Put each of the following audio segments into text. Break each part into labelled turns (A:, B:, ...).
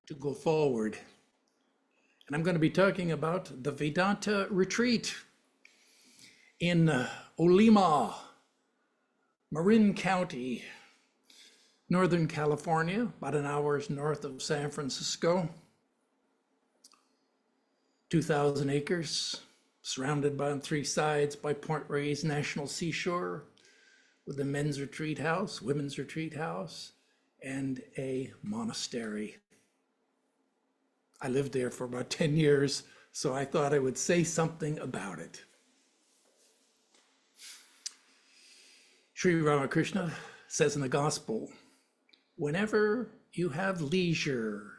A: to go forward. And I'm going to be talking about the Vedanta retreat in Olima, Marin County, Northern California, about an hour's north of San Francisco. 2,000 acres, surrounded on three sides by Point Reyes National Seashore, with a men's retreat house, women's retreat house, and a monastery. I lived there for about 10 years, so I thought I would say something about it. Sri Ramakrishna says in the gospel, whenever you have leisure,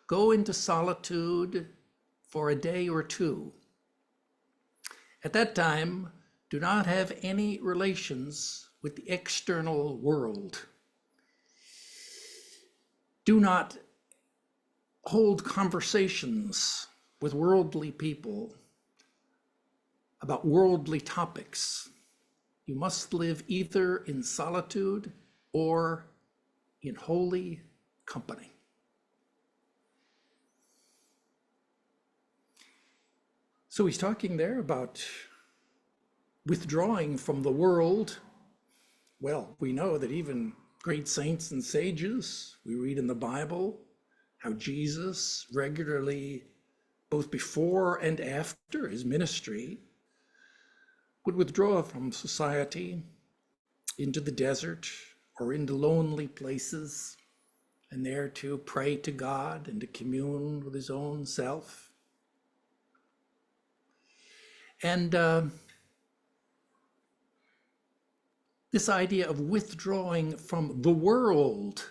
A: go into solitude for a day or two. At that time, do not have any relations with the external world. Do not hold conversations with worldly people about worldly topics. You must live either in solitude or in holy company. So he's talking there about withdrawing from the world. Well, we know that even great saints and sages, we read in the Bible how Jesus regularly, both before and after his ministry, would withdraw from society into the desert or into lonely places, and there to pray to God and to commune with his own self. And this idea of withdrawing from the world,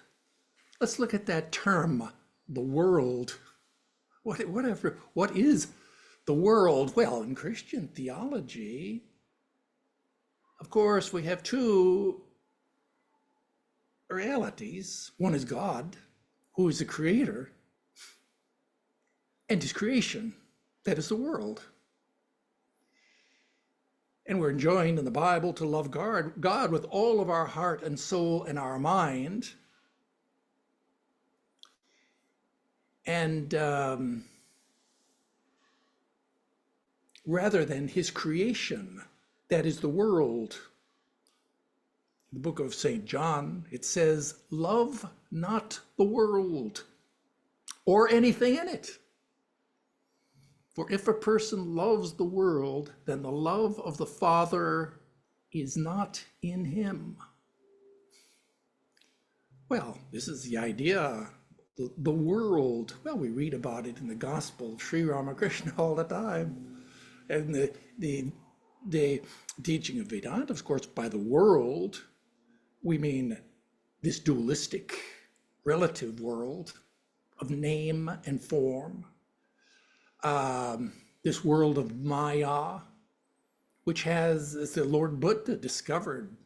A: let's look at that term, the world. What is the world? Well, in Christian theology, of course, we have two realities. One is God, who is the creator, and his creation, that is the world. And we're enjoined in the Bible to love God with all of our heart and soul and our mind. And rather than his creation, that is the world. In the book of St. John, it says, love not the world or anything in it. For if a person loves the world, then the love of the Father is not in him. Well, this is the idea, the world. Well, we read about it in the gospel of Sri Ramakrishna all the time. And the teaching of Vedanta, of course, by the world, we mean this dualistic, relative world of name and form. This world of Maya, which has, as the Lord Buddha discovered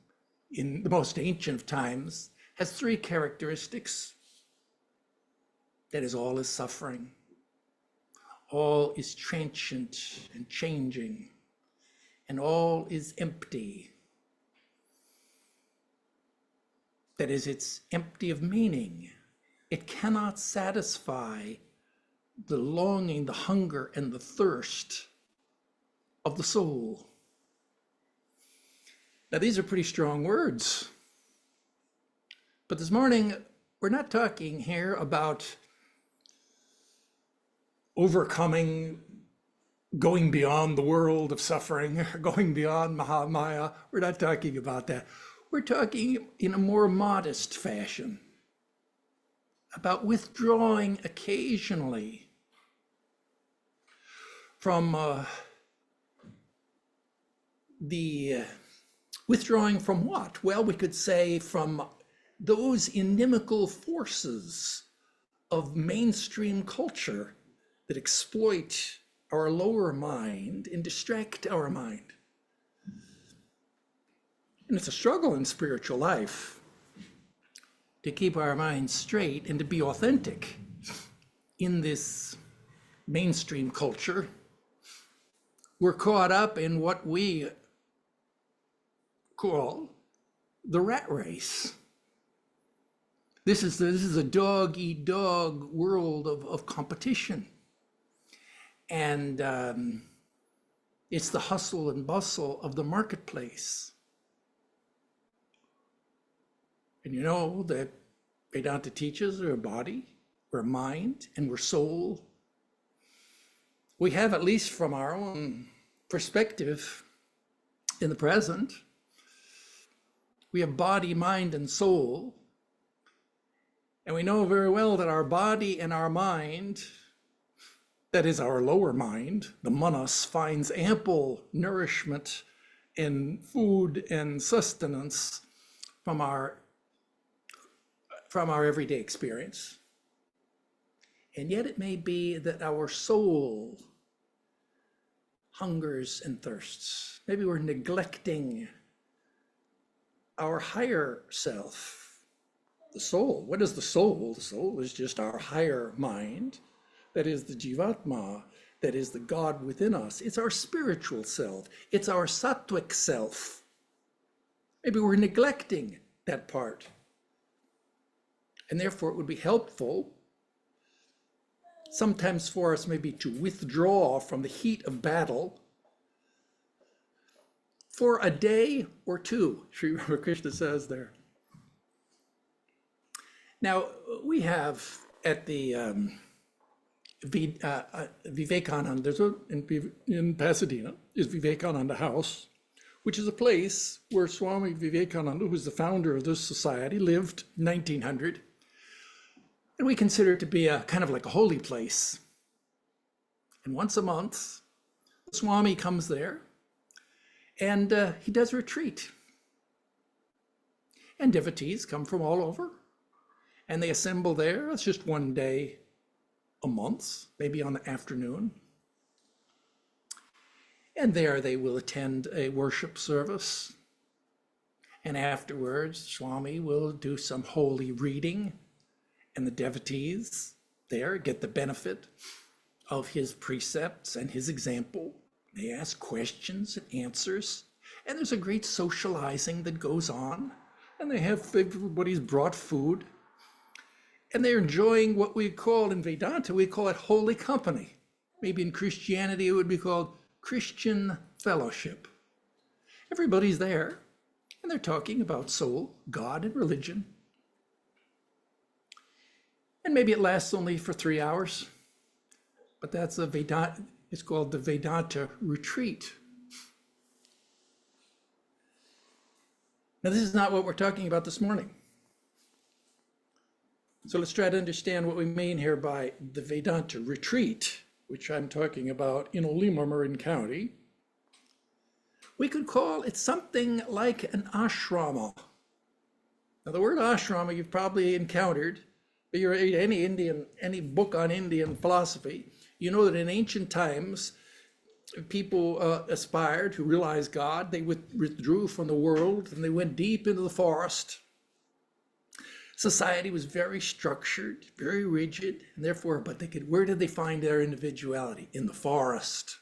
A: in the most ancient of times, has three characteristics. That is, all is suffering. All is transient and changing, and all is empty. That is, it's empty of meaning. It cannot satisfy the longing, the hunger, and the thirst of the soul. Now, these are pretty strong words. But this morning, we're not talking here about overcoming, going beyond the world of suffering, or going beyond Mahamaya. We're not talking about that. We're talking in a more modest fashion about withdrawing occasionally from withdrawing from what? Well, we could say from those inimical forces of mainstream culture that exploit our lower mind and distract our mind. And it's a struggle in spiritual life to keep our minds straight and to be authentic in this mainstream culture. We're caught up in what we call the rat race. This is a dog-eat-dog world of competition. And it's the hustle and bustle of the marketplace. And you know that Vedanta teaches we're a body, we're a mind, and we're soul. We have, at least from our own perspective in the present, we have body, mind, and soul. And we know very well that our body and our mind, that is our lower mind, the manas, finds ample nourishment in food and sustenance from our everyday experience. And yet it may be that our soul hungers and thirsts. Maybe we're neglecting our higher self, the soul. What is the soul? The soul is just our higher mind. That is the Jivatma, that is the God within us. It's our spiritual self. It's our sattvic self. Maybe we're neglecting that part. And therefore it would be helpful sometimes for us maybe to withdraw from the heat of battle for a day or two, Sri Ramakrishna says there. Now, we have at the Vivekananda, in Pasadena, is Vivekananda House, which is a place where Swami Vedarupananda, who's the founder of this society, lived in 1900. And we consider it to be a kind of like a holy place. And once a month, the Swami comes there and he does a retreat. And devotees come from all over and they assemble there. It's just one day a month, maybe on the afternoon. And there they will attend a worship service. And afterwards, Swami will do some holy reading. And the devotees there get the benefit of his precepts and his example. They ask questions and answers. And there's a great socializing that goes on. And everybody's brought food. And they're enjoying what we call in Vedanta, we call it holy company. Maybe in Christianity, it would be called Christian fellowship. Everybody's there, and they're talking about soul, God, and religion. And maybe it lasts only for 3 hours, but that's a Vedanta, it's called the Vedanta retreat. Now, this is not what we're talking about this morning. So let's try to understand what we mean here by the Vedanta retreat, which I'm talking about in Olima, Marin County. We could call it something like an ashrama. Now, the word ashrama you've probably encountered. If you read any book on Indian philosophy, you know that in ancient times, people aspired to realize God. They withdrew from the world and they went deep into the forest. Society was very structured, very rigid, and therefore, where did they find their individuality? In the forest.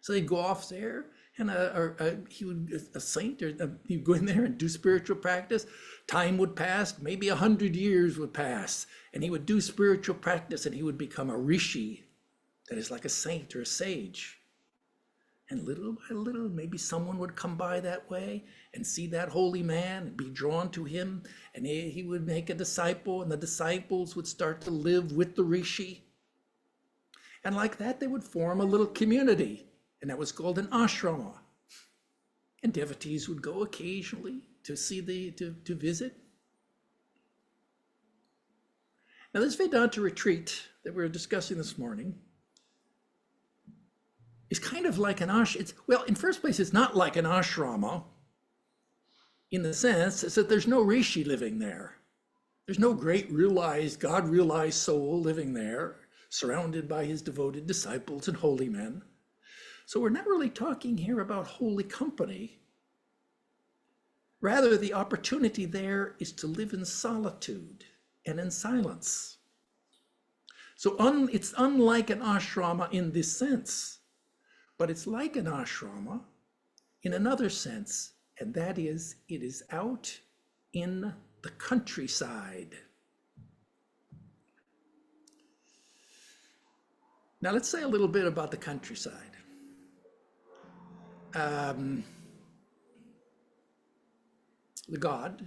A: So they'd go off there, and a saint, he'd go in there and do spiritual practice. Time would pass, maybe 100 years would pass, and he would do spiritual practice, and he would become a rishi, that is like a saint or a sage. And little by little, maybe someone would come by that way and see that holy man and be drawn to him. And he would make a disciple, and the disciples would start to live with the rishi. And like that, they would form a little community. And that was called an ashrama. And devotees would go occasionally to see to visit. Now, this Vedanta retreat that we're discussing this morning is kind of like an ashrama. Well, in first place, it's not like an ashrama in the sense that there's no rishi living there. There's no great realized, God-realized soul living there, surrounded by his devoted disciples and holy men. So we're not really talking here about holy company. Rather, the opportunity there is to live in solitude and in silence. So it's unlike an ashrama in this sense. But it's like an ashrama in another sense, and that is, it is out in the countryside. Now let's say a little bit about the countryside. The God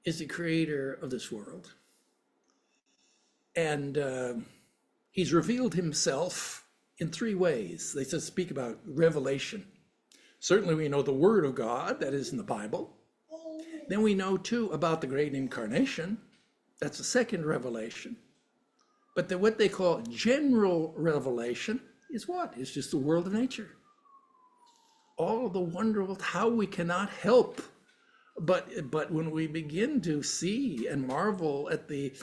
A: is the creator of this world. And he's revealed himself in three ways. They speak about revelation. Certainly we know the word of God, that is in the Bible. Then we know too about the great incarnation. That's the second revelation. But what they call general revelation is what? It's just the world of nature. All of the wonderful, how we cannot help but when we begin to see and marvel at the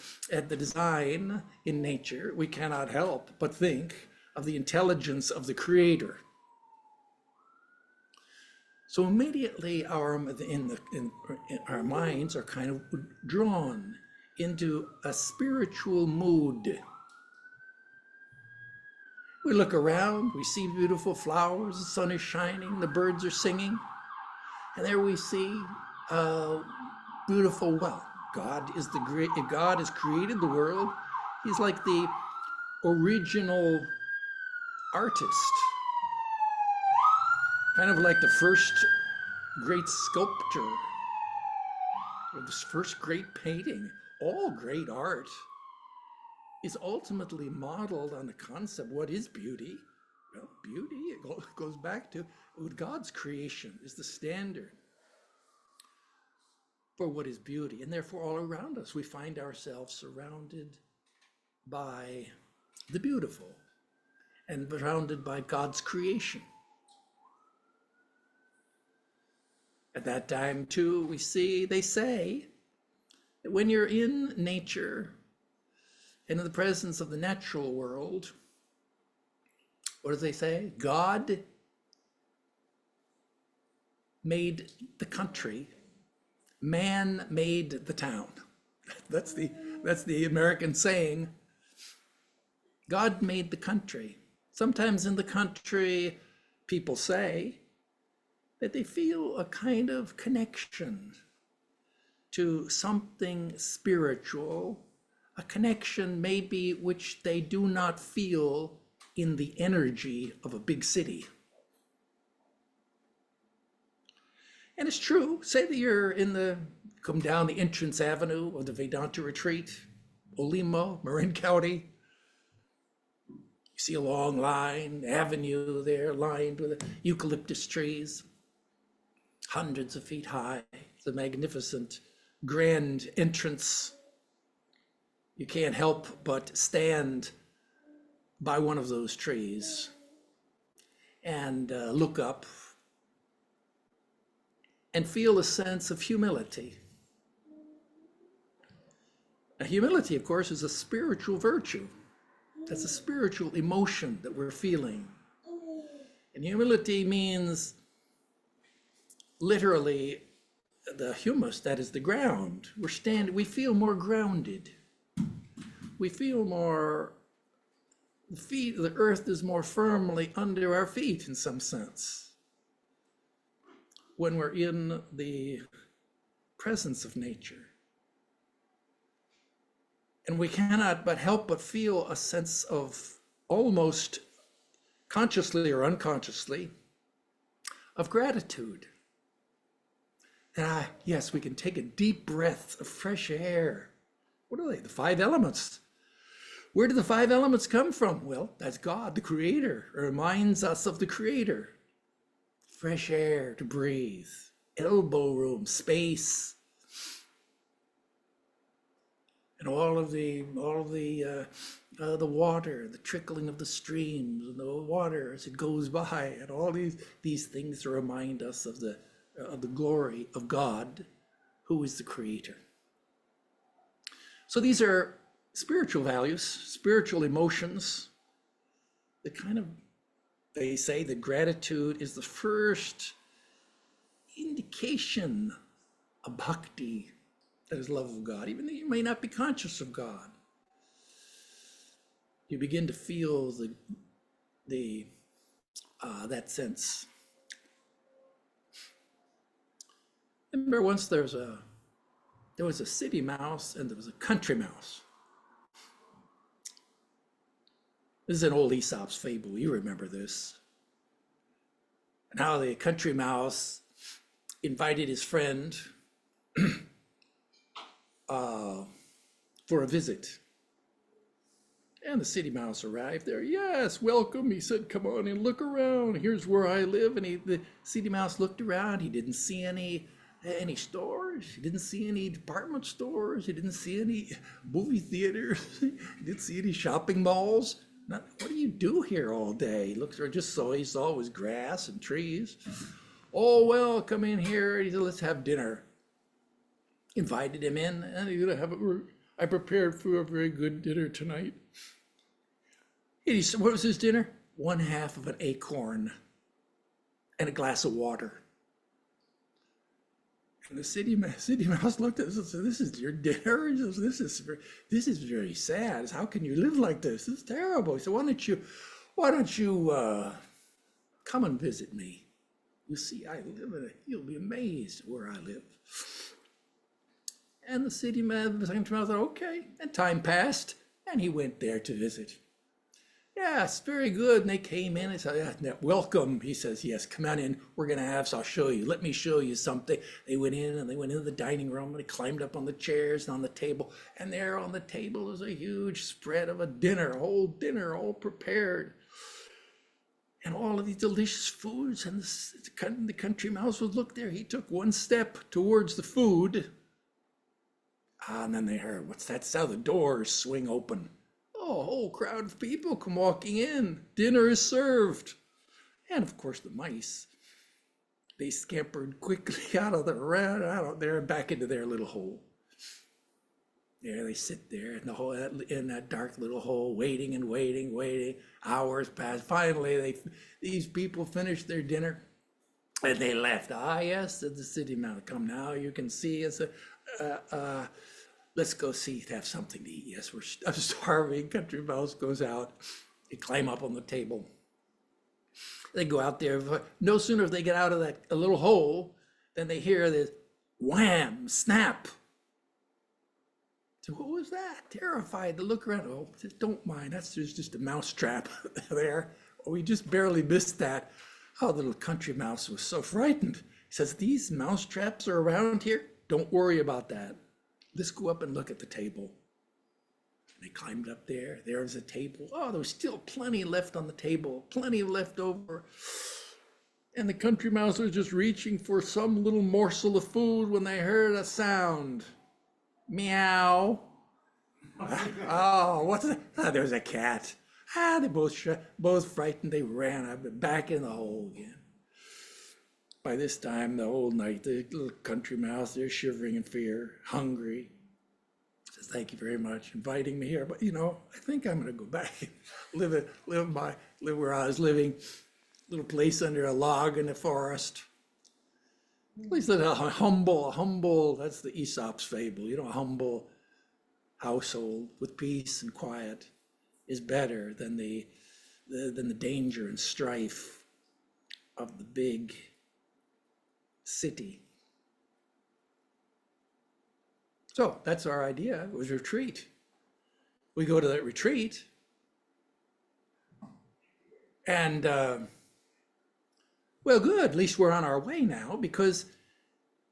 A: design in nature, we cannot help but think of the intelligence of the creator. So immediately our minds are kind of drawn into a spiritual mood. We look around, we see beautiful flowers, the sun is shining, the birds are singing, and there we see beautiful, well, God is the great, if God has created the world, he's like the original artist, kind of like the first great sculptor, or the first great painting. All great art is ultimately modeled on the concept, what is beauty? Well, beauty, it goes back to God's creation is the standard for what is beauty. And therefore all around us, we find ourselves surrounded by the beautiful and surrounded by God's creation. At that time too, we see, they say, that when you're in nature and in the presence of the natural world, what do they say? God made the country, man made the town. That's the American saying. God made the country. Sometimes in the country, people say that they feel a kind of connection to something spiritual, a connection maybe which they do not feel in the energy of a big city. And it's true, say that you're come down the entrance avenue of the Vedanta retreat, Olimo, Marin County. You see a long avenue there lined with eucalyptus trees, hundreds of feet high. It's a magnificent, grand entrance. You can't help but stand by one of those trees and look up and feel a sense of humility. Now, humility, of course, is a spiritual virtue. That's a spiritual emotion that we're feeling. And humility means literally the humus, that is the ground. We feel more grounded. We feel more, the earth is more firmly under our feet in some sense when we're in the presence of nature. And we cannot but help but feel a sense of, almost consciously or unconsciously, of gratitude. That, yes, we can take a deep breath of fresh air. What are they? The five elements. Where do the five elements come from? Well, that's God, the creator. It reminds us of the creator. Fresh air to breathe, elbow room, space, and all of the water, the trickling of the streams and the water as it goes by, and all these things to remind us of the glory of God, who is the creator. So these are spiritual values, spiritual emotions, that kind of, they say that gratitude is the first indication of bhakti, that is love of God, even though you may not be conscious of God. You begin to feel that sense. I remember once there's a there was a city mouse and there was a country mouse. This is an old Aesop's fable. You remember this. And how the country mouse invited his friend for a visit. And the city mouse arrived there. Yes, welcome. He said, come on and look around. Here's where I live. And the city mouse looked around. He didn't see any stores. He didn't see any department stores. He didn't see any movie theaters. He didn't see any shopping malls. What do you do here all day? He looked around, just saw, he saw was grass and trees. Oh, well, come in here. He said, let's have dinner. Invited him in, and he's gonna have I prepared for a very good dinner tonight. And he said, what was his dinner? 1/2 of an acorn and a glass of water. And the city mouse looked at us and said, this is your dinner? This is very sad. How can you live like this? This is terrible. He said, why don't you come and visit me? You see, you'll be amazed where I live. And the city mouse thought, okay. And time passed, and he went there to visit. Yes, very good. And they came in and said, yeah, welcome. He says, yes, come on in. We're going to have, so I'll show you. Let me show you something. They went in and they went into the dining room and they climbed up on the chairs and on the table. And there on the table was a huge spread of a whole dinner, all prepared. And all of these delicious foods. And the country mouse would look there. He took one step towards the food. And then they heard, what's that sound? The doors swing open. Oh, a whole crowd of people come walking in. Dinner is served. And of course the mice, they scampered quickly out of there and back into their little hole. There they sit there in that dark little hole, waiting and waiting. Hours pass. Finally, these people finished their dinner and they left. Ah, yes, said the city mouse. Come now, you can see us. Let's go see, have something to eat. Yes, I'm starving. Country mouse goes out. They climb up on the table. They go out there. No sooner if they get out of a little hole, than they hear this wham, snap. So what was that? Terrified to look around. Oh, don't mind. There's just a mouse trap there. Oh, we just barely missed that. Oh, the little country mouse was so frightened. He says, these mouse traps are around here. Don't worry about that. Let's go up and look at the table. They climbed up there. There was a table. Oh, there was still plenty left on the table, plenty left over. And the country mouse was just reaching for some little morsel of food when they heard a sound. Meow. Oh, what's that? Ah, there's a cat. They both frightened. They ran up and back in the hole again. By this time, the whole night, the little country mouse, they're shivering in fear, hungry. Says, thank you very much, inviting me here. But I think I'm going to go back and live where I was living, little place under a log in the forest. At least a humble, that's the Aesop's fable. A humble household with peace and quiet is better than the danger and strife of the big city. So that's our idea. It was retreat. We go to that retreat and well, good, at least we're on our way now, because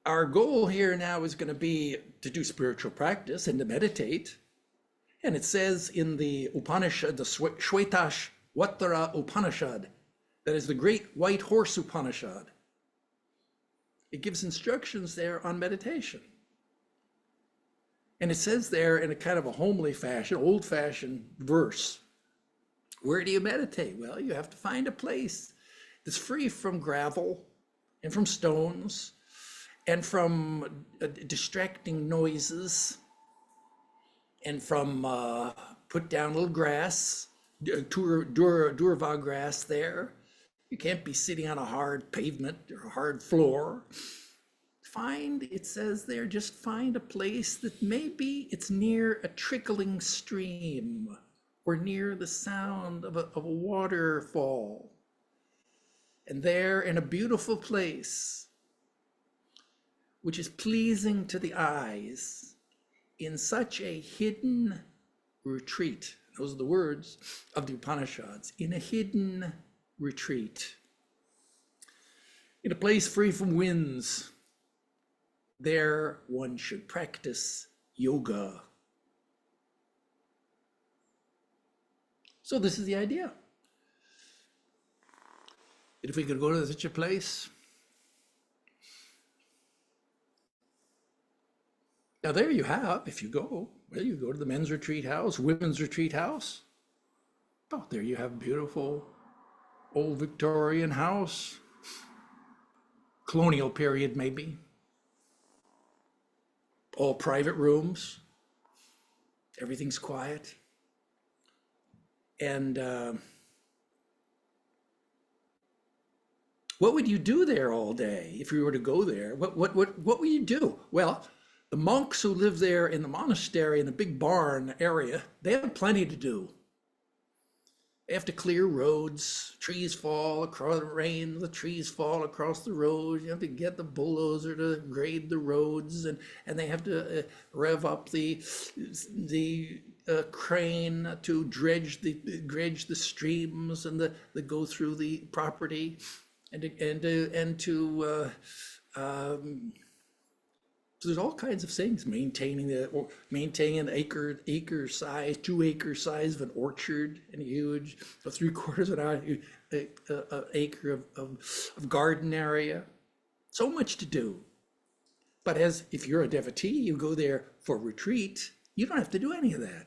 A: our goal here now is going to be to do spiritual practice and to meditate. And it says in the Upanishad, the Shvetashvatara Upanishad, that is the great white horse Upanishad. It gives instructions there on meditation. And it says there in a kind of a homely fashion, old-fashioned verse, where do you meditate? Well, you have to find a place that's free from gravel and from stones and from distracting noises and from put down little grass, durva grass there. You can't be sitting on a hard pavement or a hard floor. It says there, just find a place that maybe it's near a trickling stream or near the sound of a waterfall. And there in a beautiful place which is pleasing to the eyes, in such a hidden retreat. Those are the words of the Upanishads. In a hidden retreat, in a place free from winds, there one should practice yoga. So this is the idea. If we could go to such a place. Now there you have, if you go, well, you go to the men's retreat house, women's retreat house. Oh, there you have beautiful old Victorian house, colonial period maybe, all private rooms, everything's quiet. And what would you do there all day if you were to go there? What would you do? Well, the monks who live there in the monastery in the big barn area, they have plenty to do. They have to clear roads, trees fall across the rain, the trees fall across the road. You have to get the bulldozer to grade the roads, and they have to rev up the crane to dredge the streams and the go through the property, so there's all kinds of things, maintaining an acre size, 2 acre size of an orchard, and huge, 3/4 of an acre of garden area. So much to do. But if you're a devotee, you go there for retreat, you don't have to do any of that.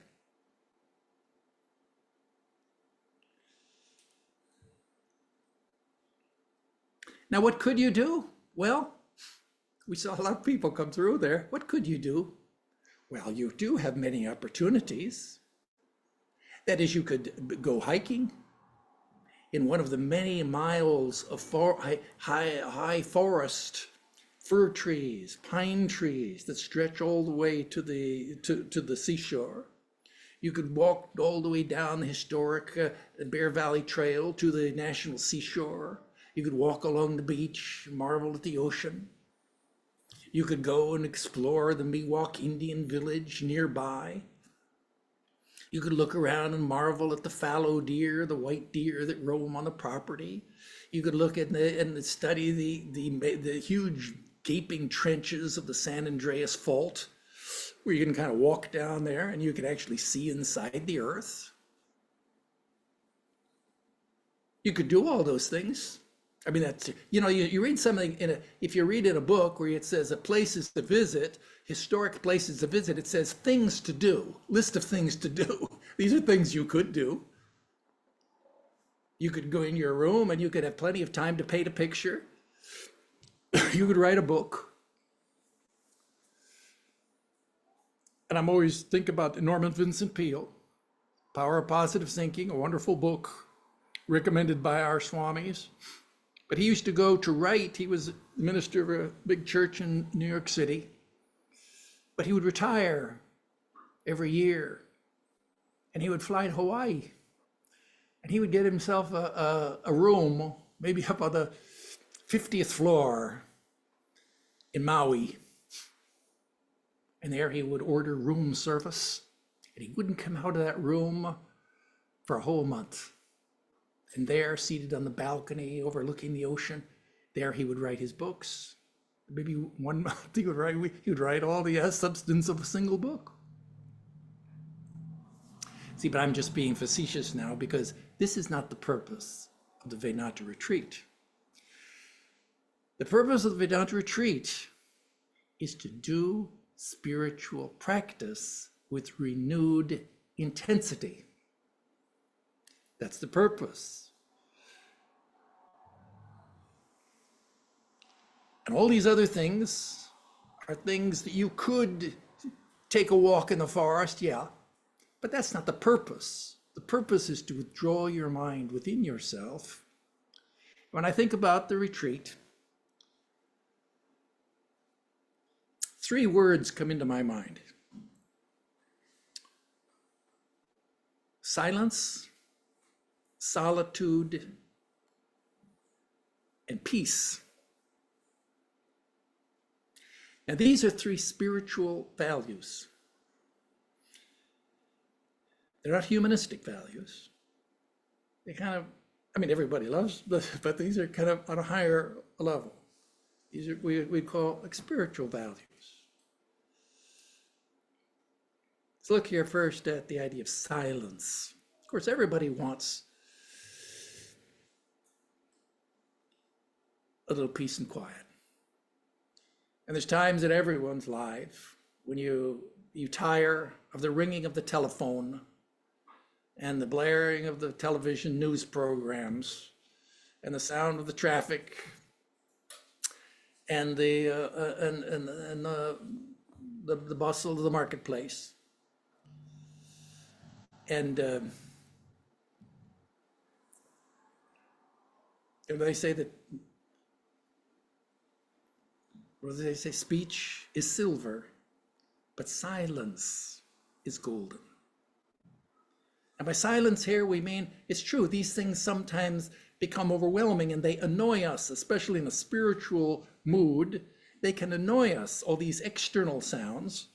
A: Now, what could you do? Well, we saw a lot of people come through there. What could you do? Well, you do have many opportunities. That is, you could go hiking in one of the many miles of high forest, fir trees, pine trees that stretch all the way to the seashore. You could walk all the way down the historic Bear Valley Trail to the National Seashore. You could walk along the beach, marvel at the ocean. You could go and explore the Miwok Indian village nearby. You could look around and marvel at the fallow deer, the white deer that roam on the property. You could look at and study the huge gaping trenches of the San Andreas Fault, where you can kind of walk down there and you can actually see inside the earth. You could do all those things. I mean, that's, you read something if you read in a book where it says a places to visit, historic places to visit, it says things to do, list of things to do. These are things you could do. You could go in your room and you could have plenty of time to paint a picture. You could write a book. And I'm always think about Norman Vincent Peale, Power of Positive Thinking, a wonderful book recommended by our Swamis. But he used to go to write. He was the minister of a big church in New York City. But he would retire every year. And he would fly to Hawaii. And he would get himself a room, maybe up on the 50th floor in Maui. And there he would order room service. And he wouldn't come out of that room for a whole month. And there, seated on the balcony overlooking the ocean, there he would write his books. Maybe 1 month he would write all the substance of a single book. See, but I'm just being facetious now because this is not the purpose of the Vedanta retreat. The purpose of the Vedanta retreat is to do spiritual practice with renewed intensity. That's the purpose. And all these other things are things that you could take a walk in the forest, yeah, but that's not the purpose. The purpose is to withdraw your mind within yourself. When I think about the retreat, 3 words come into my mind. Silence, solitude, and peace. And these are three spiritual values. They're not humanistic values. They kind of, I mean, everybody loves, but these are kind of on a higher level. These are we call like spiritual values. Let's look here first at the idea of silence. Of course, everybody wants a little peace and quiet. And there's times in everyone's life when you tire of the ringing of the telephone and the blaring of the television news programs and the sound of the traffic and the bustle of the marketplace. And they say that, what do they say? Speech is silver, but silence is golden. And by silence here, we mean, it's true, these things sometimes become overwhelming and they annoy us, especially in a spiritual mood. They can annoy us, all these external sounds.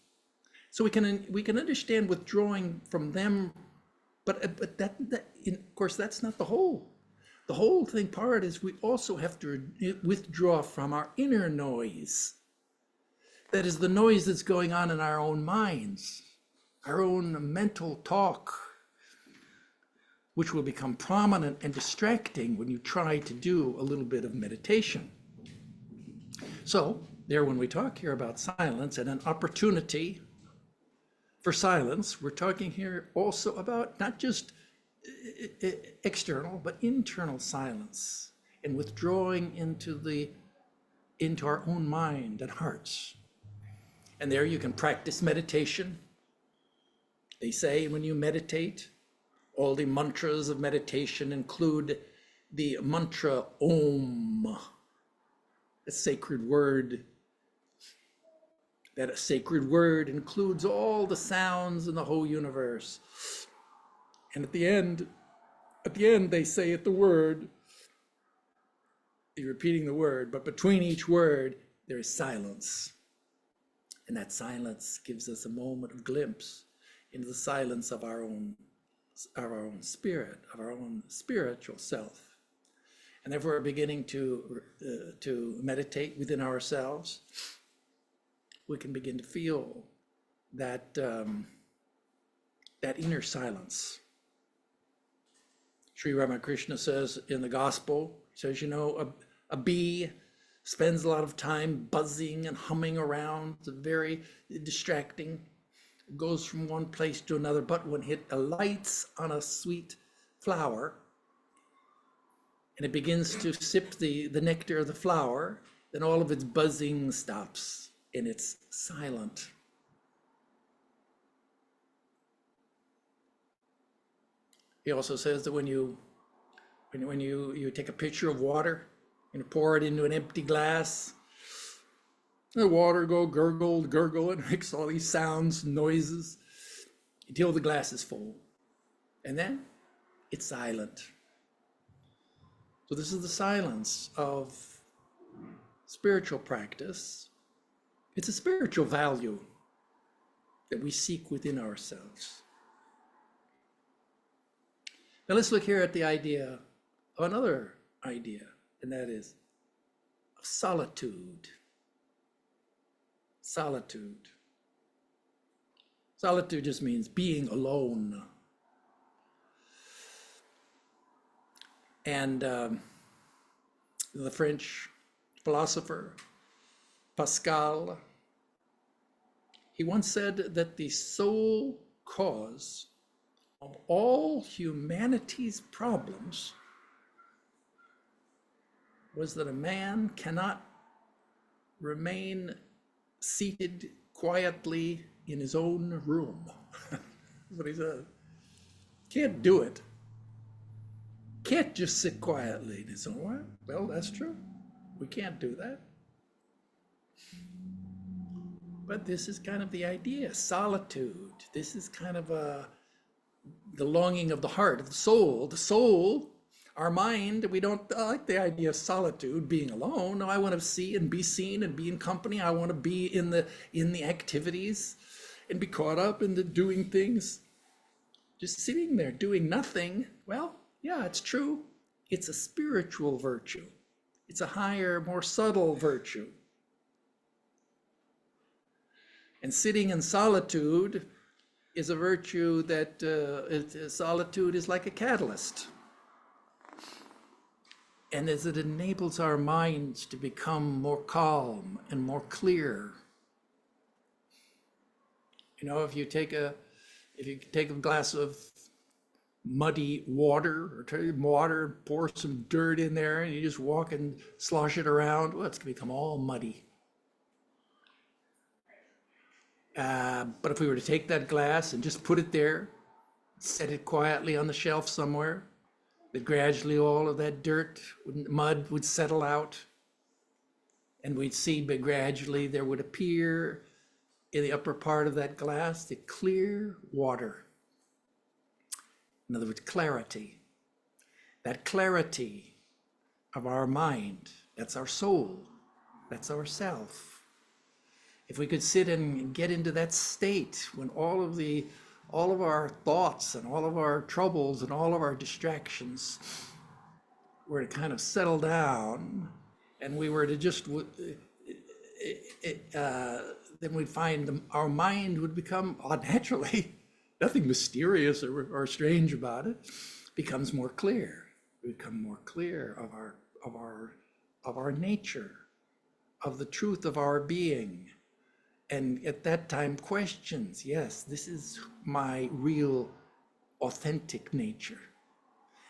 A: So we can understand withdrawing from them, but that of course, that's not the whole. The whole thing part is we also have to withdraw from our inner noise. That is the noise that's going on in our own minds, our own mental talk, which will become prominent and distracting when you try to do a little bit of meditation. So there, when we talk here about silence and an opportunity for silence, we're talking here also about not just external, but internal silence and withdrawing into our own mind and hearts. And there you can practice meditation. They say when you meditate, all the mantras of meditation include the mantra Om, a sacred word. That a sacred word includes all the sounds in the whole universe. And at the end they say at the word, you're repeating the word, but between each word, there is silence. And that silence gives us a moment of glimpse into the silence of our own spirit, of our own spiritual self. And if we're beginning to meditate within ourselves, we can begin to feel that that inner silence. Sri Ramakrishna says in the gospel, he says, you know, a bee spends a lot of time buzzing and humming around. It's very distracting. It goes from one place to another, but when it alights on a sweet flower and it begins to sip the nectar of the flower, then all of its buzzing stops and it's silent. He also says that when you take a pitcher of water and pour it into an empty glass, the water go gurgle, and makes all these sounds, noises, until the glass is full. And then it's silent. So this is the silence of spiritual practice. It's a spiritual value that we seek within ourselves. Now let's look here at the idea of another idea, and that is of solitude. Solitude. Solitude just means being alone. And the French philosopher Pascal, he once said that the sole cause of all humanity's problems was that a man cannot remain seated quietly in his own room. That's what he said. Can't do it. Can't just sit quietly in his own way. Well, that's true. We can't do that. But this is kind of the idea, solitude. This is kind of the longing of the heart, of the soul. The soul Our mind, we don't like the idea of solitude, being alone. No, I want to see and be seen and be in company. I want to be in the activities and be caught up in the doing things. Just sitting there doing nothing, well, yeah, it's true. It's a spiritual virtue. It's a higher, more subtle virtue. And sitting in solitude is a virtue that solitude is like a catalyst. And as it enables our minds to become more calm and more clear. You know, if you take a glass of muddy water, or water, pour some dirt in there, and you just walk and slosh it around, well, it's gonna become all muddy. But if we were to take that glass and just put it there, set it quietly on the shelf somewhere, that gradually all of that dirt, mud would settle out, and we'd see, but gradually there would appear in the upper part of that glass the clear water. In other words, clarity. That clarity of our mind, that's our soul, that's our self. If we could sit and get into that state when all of our thoughts and all of our troubles and all of our distractions were to kind of settle down, and we were to just, then we'd find our mind would become, naturally, nothing mysterious or strange about it, becomes more clear. We become more clear of our nature, of the truth of our being. And at that time, questions, yes, this is my real, authentic nature.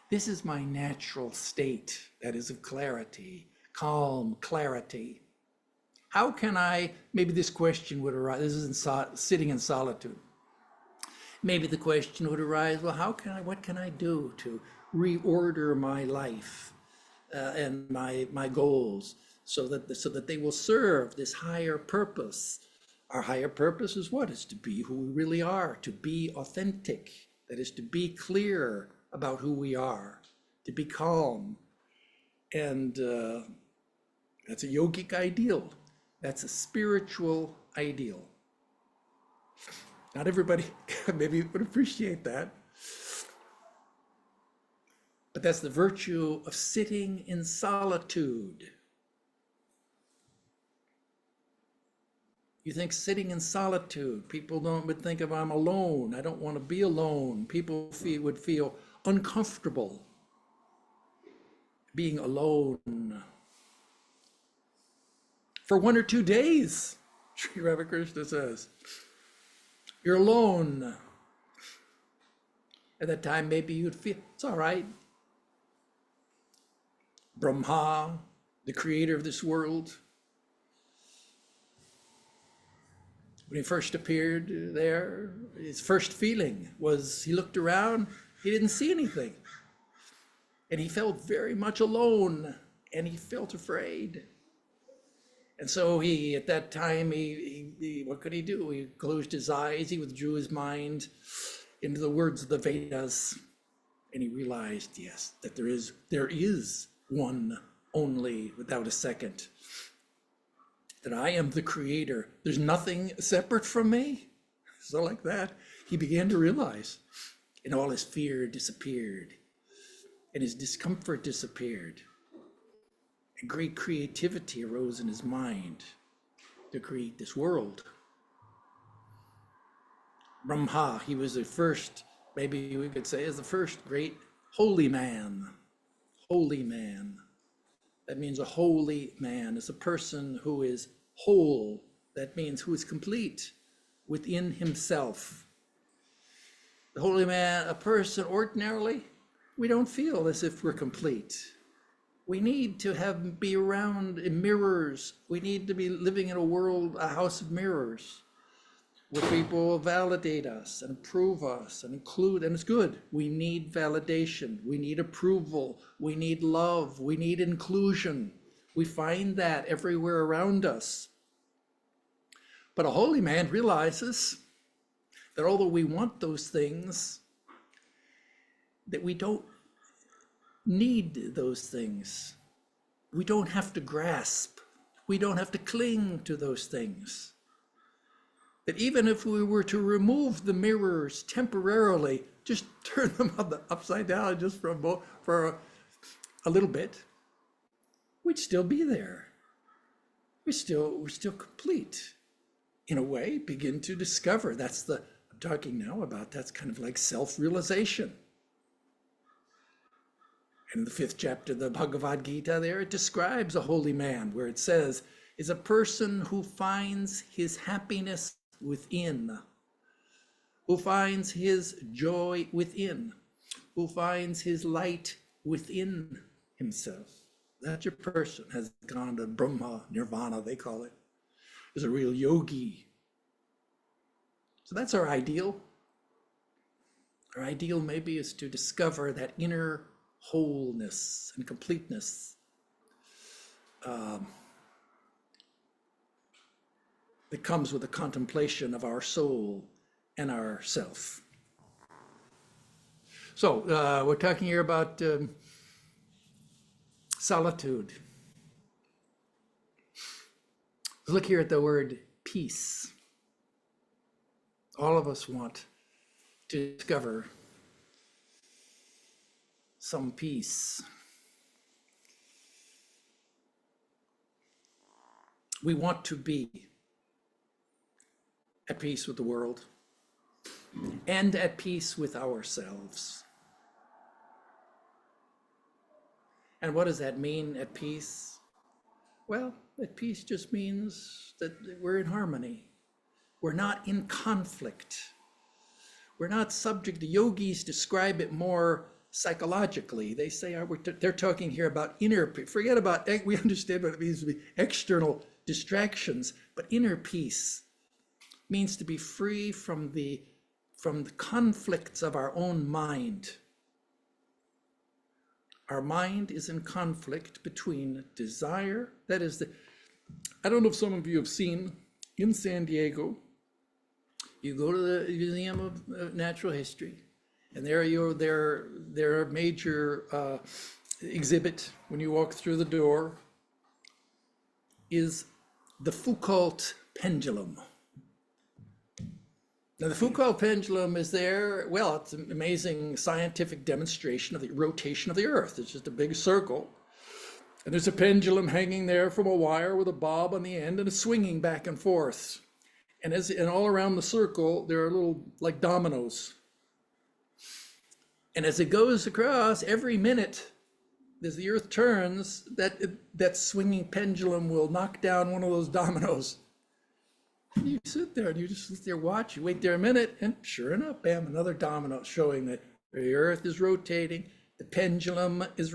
A: This is my natural state that is of clarity, calm clarity. How can I, maybe this question would arise, this is sitting in solitude. Maybe the question would arise, well, what can I do to reorder my life and my goals so that they will serve this higher purpose? Our higher purpose is what? Is to be who we really are, to be authentic. That is to be clear about who we are, to be calm. And that's a yogic ideal. That's a spiritual ideal. Not everybody maybe would appreciate that. But that's the virtue of sitting in solitude. You think sitting in solitude, people would think of I'm alone. I don't want to be alone. People would feel uncomfortable being alone. For 1 or 2 days, Sri Ramakrishna says, you're alone. At that time, maybe you'd feel, it's all right. Brahma, the creator of this world, when he first appeared there, his first feeling was he looked around, he didn't see anything. And he felt very much alone, and he felt afraid. And so at that time, what could he do? He closed his eyes, he withdrew his mind into the words of the Vedas, and he realized, yes, that there is one only without a second. That I am the creator. There's nothing separate from me. So like that, he began to realize, and all his fear disappeared, and his discomfort disappeared. And great creativity arose in his mind to create this world. Brahma, he was the first, maybe we could say, is the first great holy man. Holy man. That means a holy man is a person who is whole. That means who is complete within himself. The holy man, a person ordinarily, we don't feel as if we're complete. We need to be around in mirrors. We need to be living in a world, a house of mirrors, where people will validate us and approve us and include, and it's good. We need validation. We need approval. We need love. We need inclusion. We find that everywhere around us. But a holy man realizes that although we want those things, that we don't need those things. We don't have to grasp. We don't have to cling to those things. That even if we were to remove the mirrors temporarily, just turn them upside down just for a little bit, we'd still be there. We're still complete. In a way, begin to discover. I'm talking now about, that's kind of like self-realization. In the 5th chapter of the Bhagavad Gita there, it describes a holy man, where it says, is a person who finds his happiness within, who finds his joy within, who finds his light within himself. That your person has gone to Brahma, Nirvana, they call it, is a real yogi. So that's our ideal. Our ideal maybe is to discover that inner wholeness and completeness that comes with the contemplation of our soul and our self. So we're talking here about solitude. Let's look here at the word peace. All of us want to discover some peace. We want to be at peace with the world and at peace with ourselves. And what does that mean, at peace? Well, at peace just means that we're in harmony. We're not in conflict. We're not subject. The yogis describe it more psychologically. They say they're talking here about inner peace. Forget about, we understand what it means to be external distractions, but inner peace means to be free from the conflicts of our own mind. Our mind is in conflict between desire, that is I don't know if some of you have seen in San Diego, you go to the Museum of Natural History, and their major exhibit when you walk through the door is the Foucault pendulum. Now, the Foucault pendulum is there. Well, it's an amazing scientific demonstration of the rotation of the Earth. It's just a big circle. And there's a pendulum hanging there from a wire with a bob on the end, and it's swinging back and forth. And all around the circle, there are little, like dominoes. And as it goes across, every minute, as the Earth turns, that swinging pendulum will knock down one of those dominoes. You sit there and you just sit there, watch, you wait there a minute, and sure enough, bam, another domino showing that the Earth is rotating, the pendulum is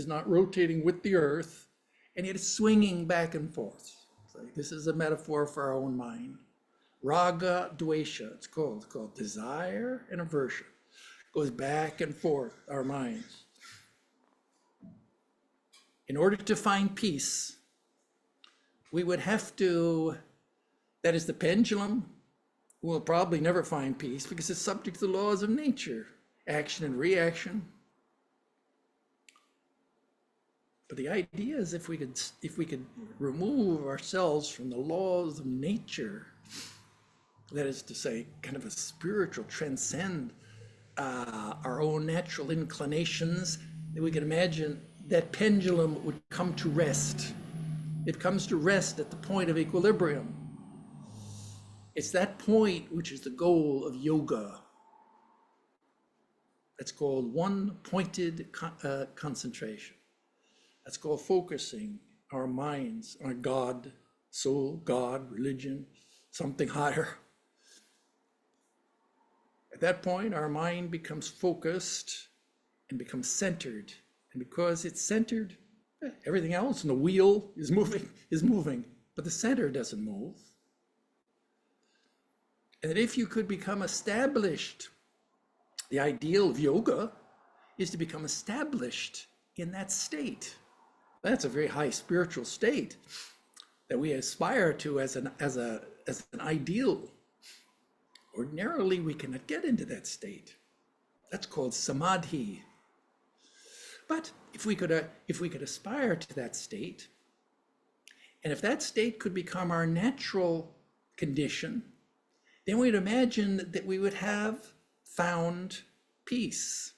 A: not rotating with the Earth, and yet it's swinging back and forth. So this is a metaphor for our own mind. Raga, dvesha, it's called desire and aversion. It goes back and forth, our minds. In order to find peace, we would have to, that is, the pendulum will probably never find peace because it's subject to the laws of nature, action and reaction. But the idea is if we could remove ourselves from the laws of nature, that is to say, kind of a spiritual, transcend our own natural inclinations, that we can imagine that pendulum would come to rest. It comes to rest at the point of equilibrium. It's that point which is the goal of yoga. That's called one-pointed concentration. That's called focusing our minds on God, soul, God, religion, something higher. At that point, our mind becomes focused and becomes centered. And because it's centered, everything else in the wheel is moving, but the center doesn't move. And that if you could become established, the ideal of yoga is to become established in that state. That's a very high spiritual state that we aspire to as an ideal. Ordinarily, we cannot get into that state. That's called samadhi. But if we could aspire to that state, and if that state could become our natural condition, then we'd imagine that we would have found peace.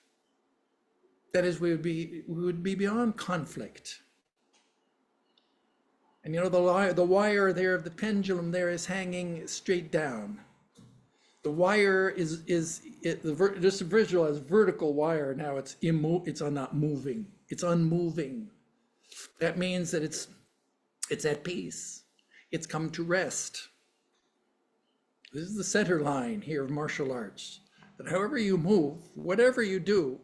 A: That is, we would be beyond conflict. And you know, the wire there of the pendulum there is hanging straight down. The wire just visualize vertical wire. Now it's not moving. It's unmoving. That means that it's at peace. It's come to rest. This is the center line here of martial arts. That however you move, whatever you do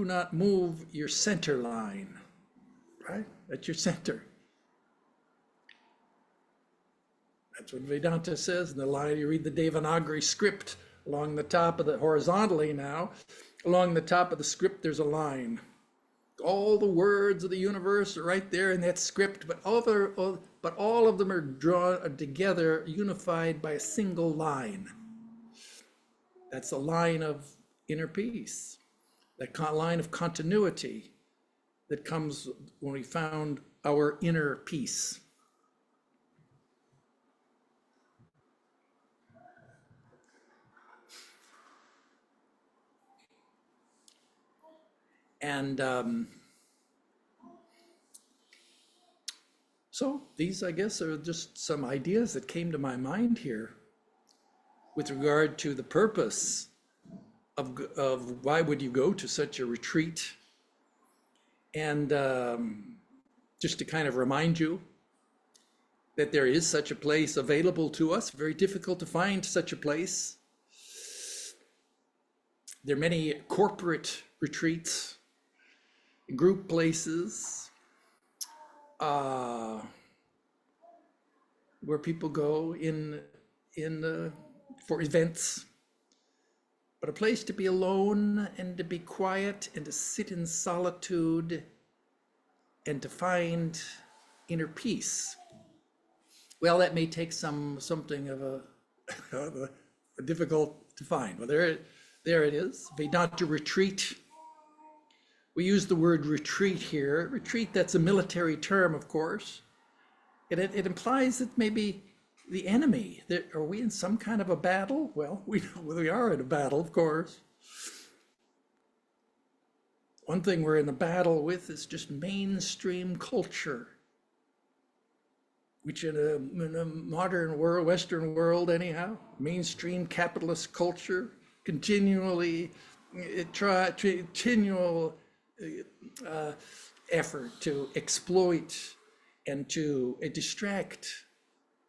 A: not move your center line, right? That's your center. That's what Vedanta says in the line. You read the Devanagari script along the top of the, horizontally now, along the top of the script, there's a line. All the words of the universe are right there in that script, but all of them are drawn together, unified by a single line. That's the line of inner peace, that line of continuity that comes when we found our inner peace. And so these, I guess, are just some ideas that came to my mind here with regard to the purpose of why would you go to such a retreat. And just to kind of remind you that there is such a place available to us. Very difficult to find such a place. There are many corporate retreats, group places, where people go for events, but a place to be alone and to be quiet and to sit in solitude and to find inner peace. Well, that may take something of a difficult to find. Well, there it is, Vedanta retreat. We use the word retreat here. Retreat, that's a military term, of course. It implies that maybe the enemy, are we in some kind of a battle? Well, we are in a battle, of course. One thing we're in a battle with is just mainstream culture, which in a modern world, Western world anyhow, mainstream capitalist culture, continual effort to exploit and to distract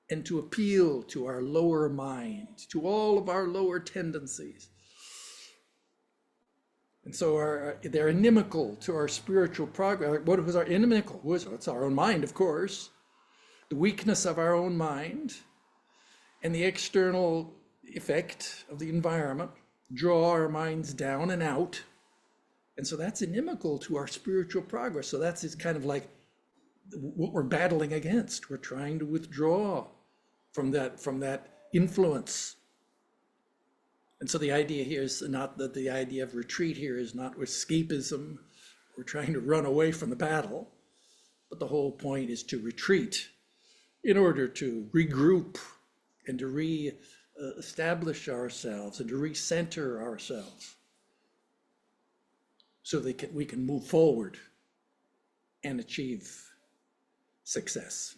A: and to appeal to our lower mind, to all of our lower tendencies. And so they're inimical to our spiritual progress. What was our inimical? It's our own mind, of course, the weakness of our own mind and the external effect of the environment draw our minds down and out. And so that's inimical to our spiritual progress. So it's kind of like what we're battling against. We're trying to withdraw from that influence. And so the idea here is not that the idea of retreat here is not escapism. We're trying to run away from the battle, but the whole point is to retreat in order to regroup and to re-establish ourselves and to recenter ourselves, so we can move forward and achieve success.